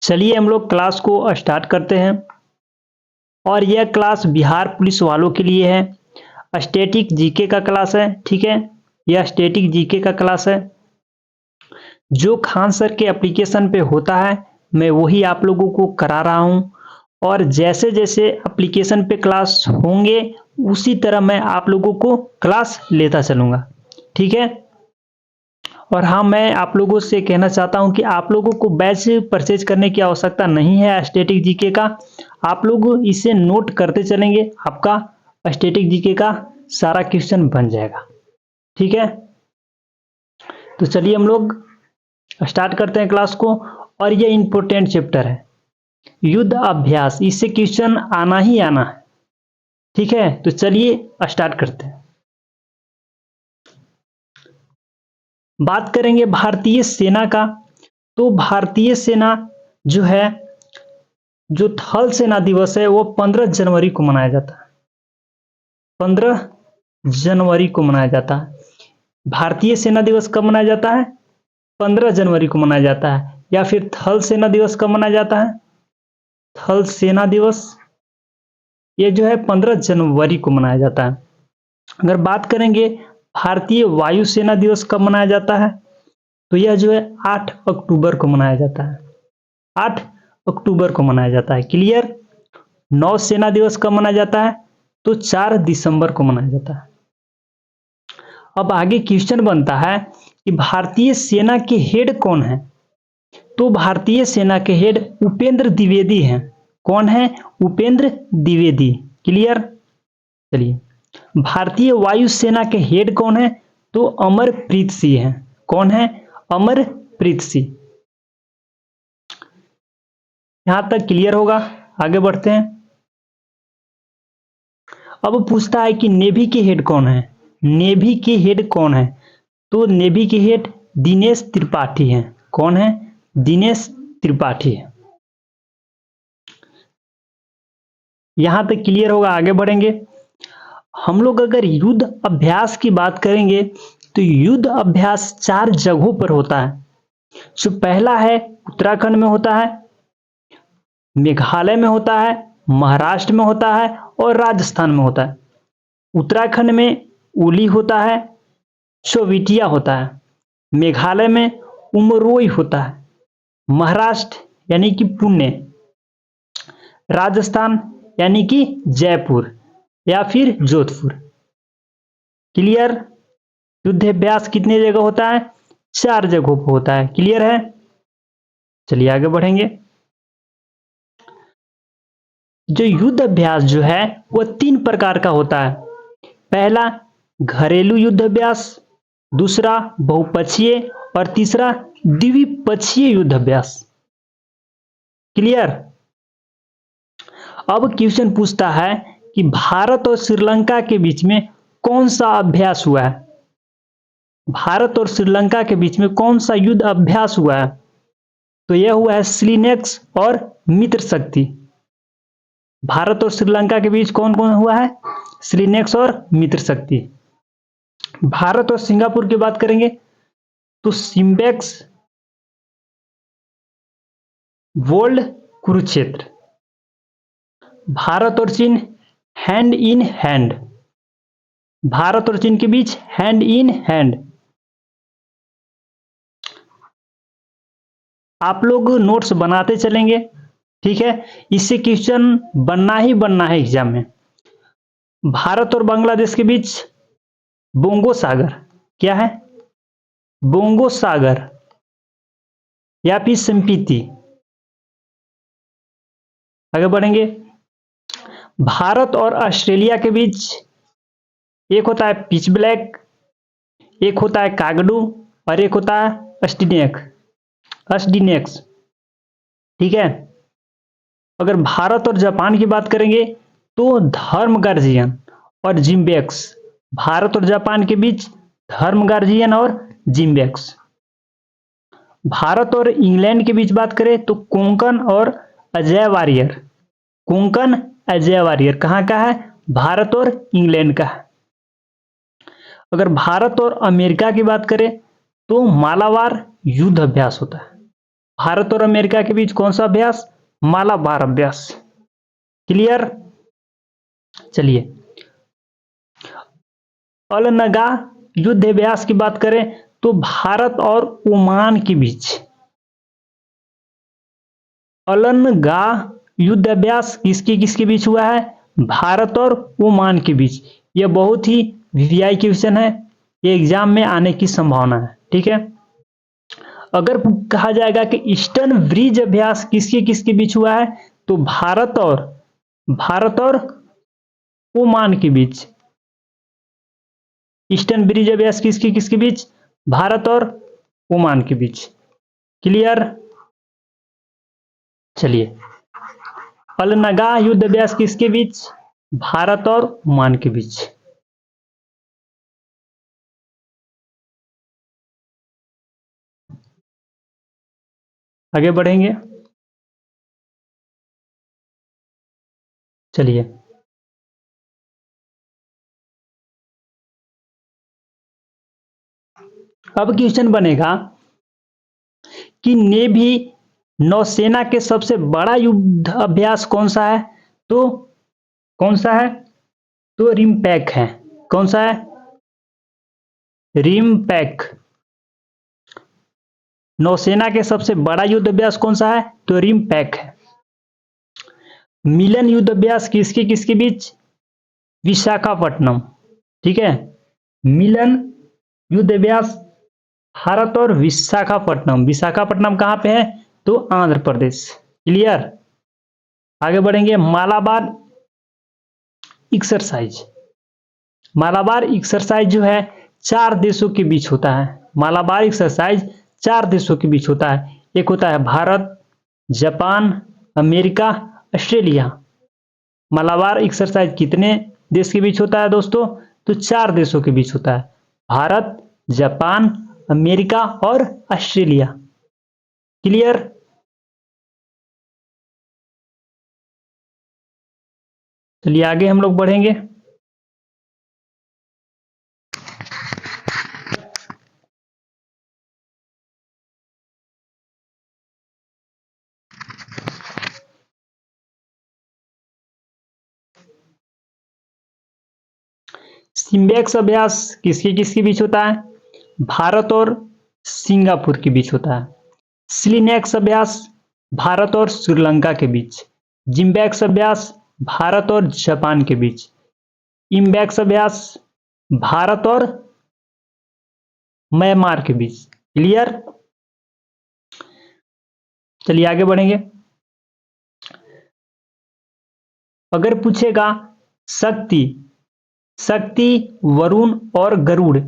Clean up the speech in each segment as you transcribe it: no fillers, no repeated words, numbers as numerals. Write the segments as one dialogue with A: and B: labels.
A: चलिए हम लोग क्लास को स्टार्ट करते हैं और यह क्लास बिहार पुलिस वालों के लिए है। स्टैटिक जीके का क्लास है, ठीक है। यह स्टैटिक जीके का क्लास है जो खान सर के एप्लीकेशन पे होता है, मैं वही आप लोगों को करा रहा हूं और जैसे जैसे एप्लीकेशन पे क्लास होंगे उसी तरह मैं आप लोगों को क्लास लेता चलूंगा, ठीक है। और हाँ, मैं आप लोगों से कहना चाहता हूं कि आप लोगों को बैच परचेज करने की आवश्यकता नहीं है स्टैटिक जीके का। आप लोग इसे नोट करते चलेंगे, आपका स्टैटिक जीके का सारा क्वेश्चन बन जाएगा, ठीक है। तो चलिए हम लोग स्टार्ट करते हैं क्लास को। और ये इंपॉर्टेंट चैप्टर है युद्ध अभ्यास, इससे क्वेश्चन आना ही आना है, ठीक है। तो चलिए स्टार्ट करते हैं। बात करेंगे भारतीय सेना का, तो भारतीय सेना जो है, जो थल सेना दिवस है वो 15 जनवरी को मनाया जाता है। 15 जनवरी को मनाया जाता है। भारतीय सेना दिवस कब मनाया जाता है? 15 जनवरी को मनाया जाता है। या फिर थल सेना दिवस कब मनाया जाता है? थल सेना दिवस ये जो है 15 जनवरी को मनाया जाता है। अगर बात करेंगे भारतीय वायुसेना दिवस कब मनाया जाता है, तो यह जो है 8 अक्टूबर को मनाया जाता है। 8 अक्टूबर को मनाया जाता है, क्लियर। नौसेना दिवस कब मनाया जाता है, तो 4 दिसंबर को मनाया जाता है। अब आगे क्वेश्चन बनता है कि भारतीय सेना के हेड कौन है, तो भारतीय सेना के हेड उपेंद्र द्विवेदी हैं। कौन है? उपेंद्र द्विवेदी, क्लियर। चलिए, भारतीय वायुसेना के हेड कौन है, तो अमरप्रीत सिंह हैं। कौन है? अमरप्रीत सिंह। यहां तक क्लियर होगा, आगे बढ़ते हैं। अब पूछता है कि नेवी के हेड कौन है। नेवी के हेड कौन है, तो नेवी के हेड दिनेश त्रिपाठी हैं। कौन है? दिनेश त्रिपाठी है। यहां तक क्लियर होगा, आगे बढ़ेंगे। हम लोग अगर युद्ध अभ्यास की बात करेंगे तो युद्ध अभ्यास 4 जगहों पर होता है। जो पहला है उत्तराखंड में होता है, मेघालय में होता है, महाराष्ट्र में होता है और राजस्थान में होता है। उत्तराखंड में उली होता है, चौबिटिया होता है। मेघालय में उमरोई होता है। महाराष्ट्र यानी कि पुणे, राजस्थान यानी कि जयपुर या फिर जोधपुर, क्लियर। युद्धाभ्यास कितने जगह होता है? 4 जगहों पर होता है, क्लियर है। चलिए आगे बढ़ेंगे। जो युद्ध अभ्यास जो है वो 3 प्रकार का होता है। पहला घरेलू युद्ध अभ्यास, दूसरा बहुपक्षीय और तीसरा द्विपक्षीय युद्ध अभ्यास, क्लियर। अब क्वेश्चन पूछता है कि भारत और श्रीलंका के बीच में कौन सा अभ्यास हुआ है। भारत और श्रीलंका के बीच में कौन सा युद्ध अभ्यास हुआ है, तो यह हुआ है स्लिनेक्स और मित्र शक्ति। भारत और श्रीलंका के बीच कौन कौन हुआ है? स्लिनेक्स और मित्र शक्ति। भारत और सिंगापुर की बात करेंगे तो सिम्बेक्स, वर्ल्ड, कुरुक्षेत्र। भारत और चीन हैंड इन हैंड, भारत और चीन के बीच हैंड इन हैंड। आप लोग नोट्स बनाते चलेंगे, ठीक है। इससे क्वेश्चन बनना ही बनना है एग्जाम में। भारत और बांग्लादेश के बीच बोंगो सागर, क्या है? बोंगो सागर या फिर संपीति। आगे बढ़ेंगे। भारत और ऑस्ट्रेलिया के बीच एक होता है पिच ब्लैक, एक होता है कागडू और एक होता है अस्टिनेक्स, ठीक है। अगर भारत और जापान की बात करेंगे तो धर्म गार्जियन और जिम्बेक्स। भारत और जापान के बीच धर्म गार्जियन और जिम्बेक्स। भारत और इंग्लैंड के बीच बात करें तो कोंकण और अजय वारियर। कोंकण अजय वारियर कहां का है? भारत और इंग्लैंड का है। अगर भारत और अमेरिका की बात करें तो मालाबार युद्ध अभ्यास होता है। भारत और अमेरिका के बीच कौन सा अभ्यास? मालाबार अभ्यास। क्लियर? चलिए, अलनगा युद्ध अभ्यास की बात करें तो भारत और ओमान के बीच अलनगा युद्ध अभ्यास किसके किसके बीच हुआ है? भारत और ओमान के बीच। यह बहुत ही वीवीआई क्वेश्चन है, ये एग्जाम में आने की संभावना है। ठीक है, अगर कहा जाएगा कि ईस्टर्न ब्रिज अभ्यास किसके किसके बीच हुआ है तो भारत और ओमान के बीच। ईस्टर्न ब्रिज अभ्यास किसके किसके बीच? भारत और ओमान के बीच। क्लियर? चलिए, अलनगा युद्ध अभ्यास किसके बीच? भारत और ओमान के बीच। आगे बढ़ेंगे। चलिए, अब क्वेश्चन बनेगा कि नेवी नौसेना के सबसे बड़ा युद्ध अभ्यास कौन सा है? तो कौन सा है? तो रिमपैक है। कौन सा है? रिमपैक। नौसेना के सबसे बड़ा युद्ध अभ्यास कौन सा है? तो रिमपैक है। मिलन युद्ध अभ्यास किसके किसके बीच? विशाखापट्टनम। ठीक है, मिलन युद्ध अभ्यास भारत और विशाखापट्टनम। विशाखापट्टनम कहां पे है? तो आंध्र प्रदेश। क्लियर? आगे बढ़ेंगे। मालाबार एक्सरसाइज। मालाबार एक्सरसाइज जो है 4 देशों के बीच होता है। मालाबार एक्सरसाइज 4 देशों के बीच होता है। एक होता है Bharat, Japan, America, Australia. Malabar exercise कितने देश के बीच होता है दोस्तों? तो 4 देशों के बीच होता है। भारत, जापान, अमेरिका और ऑस्ट्रेलिया। क्लियर? चलिए, आगे हम लोग बढ़ेंगे। सिम्बेक्स अभ्यास किसके किसके बीच होता है? भारत और सिंगापुर के बीच होता है। स्लिनेक्स अभ्यास भारत और श्रीलंका के बीच। जिम्बैक्स अभ्यास भारत और जापान के बीच। इम्बैक्स अभ्यास भारत और म्यांमार के बीच। क्लियर? चलिए, आगे बढ़ेंगे। अगर पूछेगा शक्ति, वरुण और गरुड़,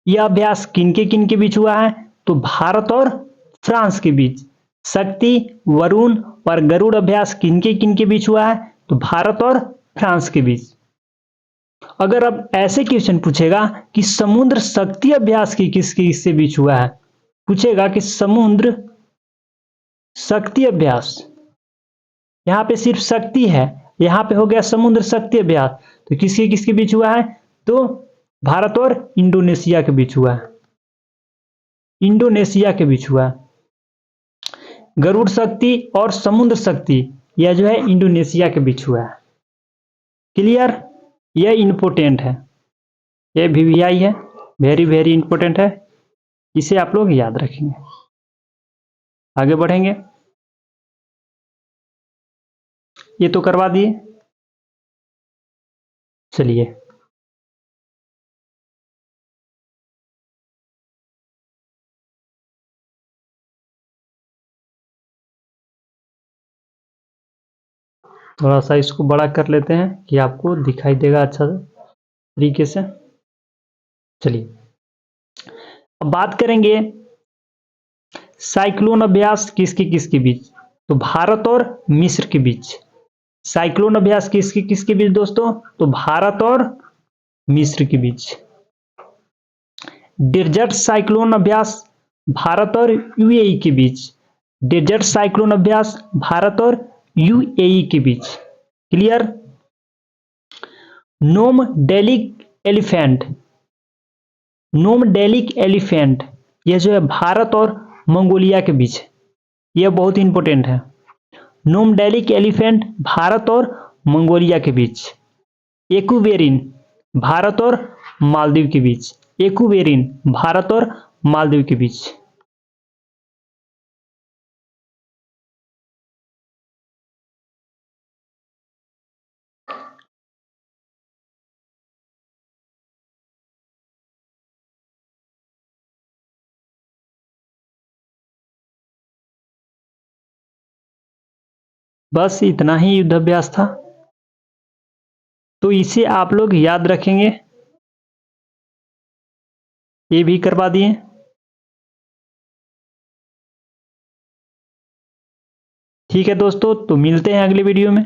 A: यह अभ्यास किनके बीच हुआ है? तो भारत और फ्रांस के बीच। शक्ति, वरुण और गरुड़ अभ्यास किनके बीच हुआ है? तो भारत और फ्रांस के बीच। अगर अब ऐसे क्वेश्चन पूछेगा कि समुद्र शक्ति अभ्यास की किसके बीच हुआ है? पूछेगा कि समुद्र शक्ति अभ्यास, यहां पे सिर्फ शक्ति है, यहां पे हो गया समुद्र शक्ति अभ्यास, तो किसके किसके बीच हुआ है? तो भारत और इंडोनेशिया के बीच हुआ है। इंडोनेशिया के बीच हुआ है। गरुड़ शक्ति और समुद्र शक्ति यह जो है इंडोनेशिया के बीच हुआ है। क्लियर? यह इंपोर्टेंट है, यह वीवीआई है, वेरी वेरी इंपोर्टेंट है, इसे आप लोग याद रखेंगे। आगे बढ़ेंगे। ये तो करवा दिए। चलिए, थोड़ा सा इसको बड़ा कर लेते हैं कि आपको दिखाई देगा अच्छा तरीके से। चलिए, अब बात करेंगे साइक्लोन अभ्यास किसके किसके बीच? तो भारत और मिस्र के बीच। साइक्लोन अभ्यास किसके किसके बीच दोस्तों? तो भारत और मिस्र के बीच। डेजर्ट साइक्लोन अभ्यास भारत और यूएई के बीच। डेजर्ट साइक्लोन अभ्यास भारत और यूएई के बीच। क्लियर? नोमडेलिक एलिफेंट, यह जो है भारत और मंगोलिया के बीच है। यह बहुत इंपॉर्टेंट है। नोमडेलिक एलिफेंट भारत और मंगोलिया के बीच। एक्यूबेरिन भारत और मालदीव के बीच। एक्यूबेरिन भारत और मालदीव के बीच। बस इतना ही युद्धाभ्यास था, तो इसे आप लोग याद रखेंगे। ये भी करवा दिए। ठीक है दोस्तों, तो मिलते हैं अगले वीडियो में।